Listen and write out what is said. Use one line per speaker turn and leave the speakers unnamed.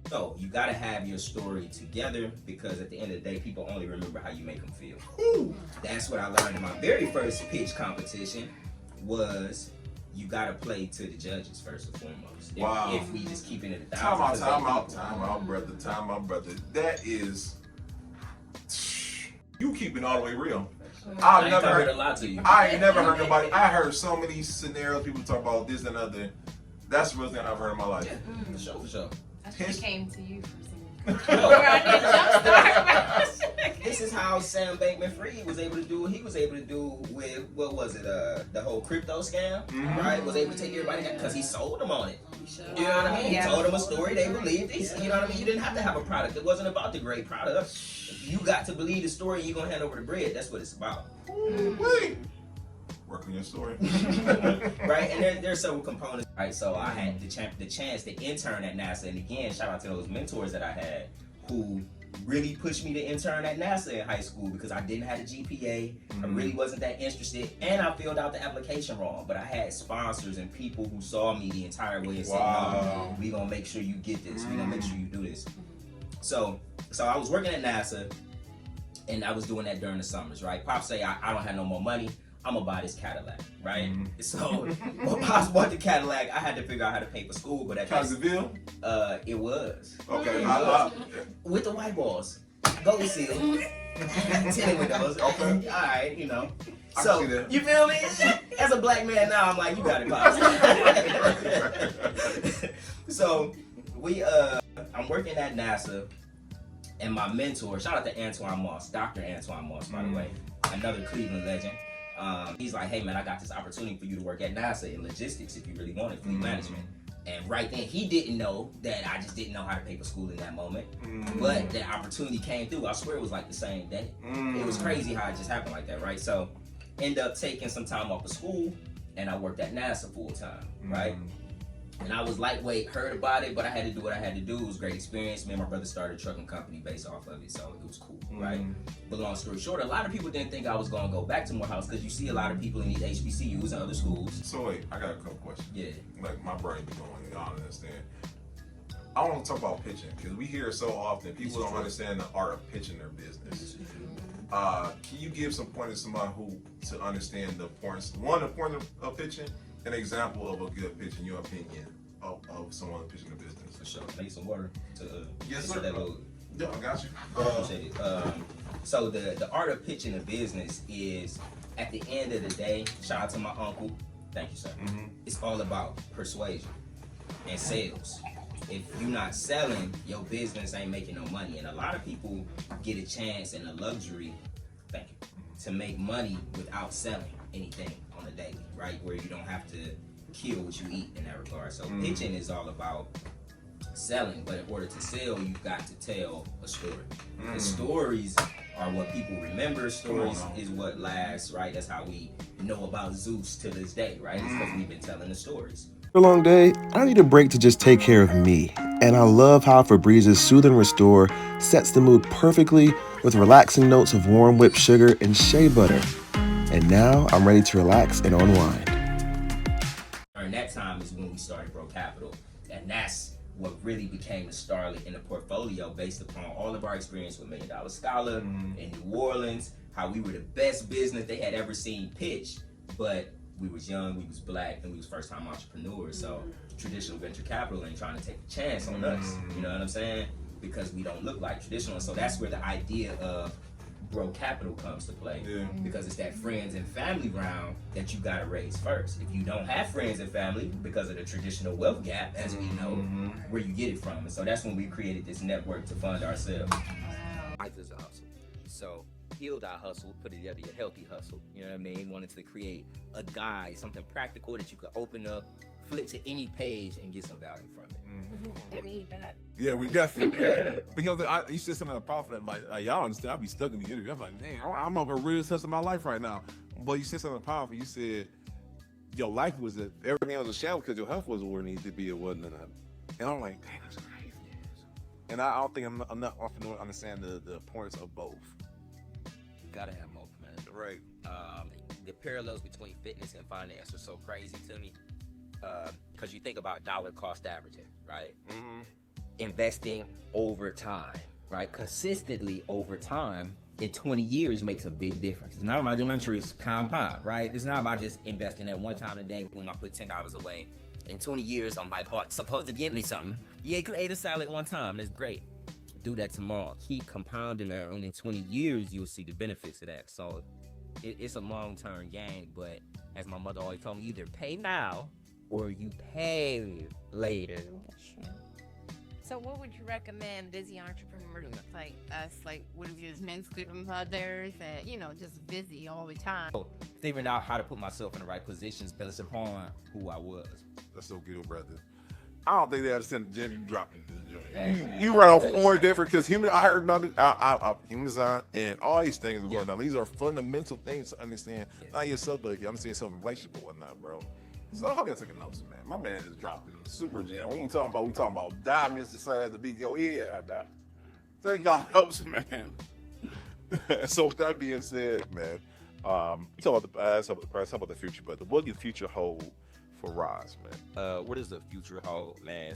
So you gotta have your story together because at the end of the day, people only remember how you make them feel. That's what I learned in my very first pitch competition was you gotta play to the judges first and foremost.
Wow.
If we just keeping it 1,000.
Time out, brother. That is, you keeping it all the way real.
I never heard a lot to you.
I ain't never heard nobody. I heard so many scenarios, people talk about this and other. That's the real thing I've heard in my life.
Yeah, for sure.
I should have came to you for some.
This is how Sam Bankman-Fried was able to do what he was able to do with, what was it, the whole crypto scam, right? Was able to take everybody down because he sold them on it. You know what I mean? He told them a story, they believed it. You know what I mean? You didn't have to have a product. It wasn't about the great product. You got to believe the story and you're going to hand over the bread. That's what it's about.
Work on your story.
Right? And there's several components. Right? So I had the chance to intern at NASA. And again, shout out to those mentors that I had who really pushed me to intern at NASA in high school because I didn't have a GPA. I really wasn't that interested. And I filled out the application wrong. But I had sponsors and people who saw me the entire way and said, no, we're going to make sure you get this. We're going to make sure you do this. So I was working at NASA and I was doing that during the summers, right? Pop say, I don't have no more money. I'm gonna buy this Cadillac, right? So when Pops bought the Cadillac, I had to figure out how to pay for school, but at
Cosville?
It was.
Okay,
with the white walls, gold seal, tinted windows. Okay, all right, you know. So you feel me? As a black man now, I'm like, you got it, Pops. So I'm working at NASA, and my mentor, shout out to Antoine Moss, Dr. Antoine Moss, by the way, another Cleveland legend. He's like, hey man, I got this opportunity for you to work at NASA in logistics if you really wanted fleet management. And right then, he didn't know that I just didn't know how to pay for school in that moment. But that opportunity came through. I swear it was like the same day. It was crazy how it just happened like that, right? So, end up taking some time off of school, and I worked at NASA full time, right? And I was lightweight, heard about it, but I had to do what I had to do. It was a great experience. Me and my brother started a trucking company based off of it, so it was cool, right? But long story short, a lot of people didn't think I was gonna go back to Morehouse because you see a lot of people in these HBCUs and other schools.
So wait, I got a couple questions.
Yeah.
Like my brain be going, y'all understand. I want to talk about pitching because we hear it so often. People don't understand the art of pitching their business. Can you give some pointers to somebody who to understand the importance of pitching? An example of a good pitch in your opinion of someone pitching a business.
For sure. Make some water to
yes, sir.
that little.
Yeah, I got you.
Appreciate it. So the art of pitching a business is, at the end of the day, shout out to my uncle. Thank you, sir. It's all about persuasion and sales. If you're not selling, your business ain't making no money. And a lot of people get a chance and a luxury, thank you, to make money without selling anything on the daily, right? Where you don't have to kill what you eat in that regard. So pitching is all about selling, but in order to sell, you've got to tell a story. The stories are what people remember. Stories is what lasts, right? That's how we know about Zeus to this day, right? It's because we've been telling the stories.
After a long day, I need a break to just take care of me. And I love how Febrez's Soothe and Restore sets the mood perfectly with relaxing notes of warm whipped sugar and shea butter. And now I'm ready to relax and unwind.
During that time is when we started Bro Capital. And that's what really became the starlet in the portfolio based upon all of our experience with $1 Million Scholar in New Orleans, how we were the best business they had ever seen pitch, but we was young, we was black, and we was first time entrepreneurs. So traditional venture capital ain't trying to take a chance on us. You know what I'm saying? Because we don't look like traditional. So that's where the idea of Bro Capital comes to play, because it's that friends and family round that you gotta raise first. If you don't have friends and family because of the traditional wealth gap, as we know, where you get it from. And so that's when we created this network to fund ourselves.
Life is a hustle. So healed our hustle, put it together, a healthy hustle. You know what I mean? Wanted to create a guide, something practical that you could open up, flip to any page and get some value from it.
I need that.
Yeah, we definitely. Because you said something powerful that like y'all understand. I'll be stuck in the interview. I'm like, damn, I'm over a real test of my life right now. But you said something powerful. You said your life was everything was a shadow because your health wasn't where it needed to be. It wasn't enough. And I'm like, damn, that's crazy. And I don't think I'm enough often to understand the importance of both.
Gotta have both, man.
Right.
The parallels between fitness and finance are so crazy to me. Because you think about dollar cost averaging, right? investing over time, right? Consistently over time in 20 years makes a big difference. It's not about doing entries compound, right? It's not about just investing at one time a day when I put $10 away. In 20 years, I'm like, supposed to give me something. Yeah, you could eat a salad one time. That's great. Do that tomorrow. Keep compounding that. And in 20 years, you'll see the benefits of that. So it's a long-term game, but as my mother always told me, either pay now or you pay later.
So what would you recommend busy entrepreneurs like us, like what if you're men mothers that, you know, just busy all the time?
Figuring out how to put myself in the right positions based upon who I was.
That's so good, brother. I don't think they understand the gym you dropping this joint. You run off more different because I heard nothing. Human design and all these things are going on. These are fundamental things to understand. Not yourself, but you understand some relationship or whatnot, bro. So I'm gonna take a notes, man. My man is dropping super gem. We talking about diamonds the size to be your ear. Take y'all notes, man. So with that being said, man, you talk about the past, talk about the present, talk about the future, but what does the future hold for Ras, man?
What does the future hold, man?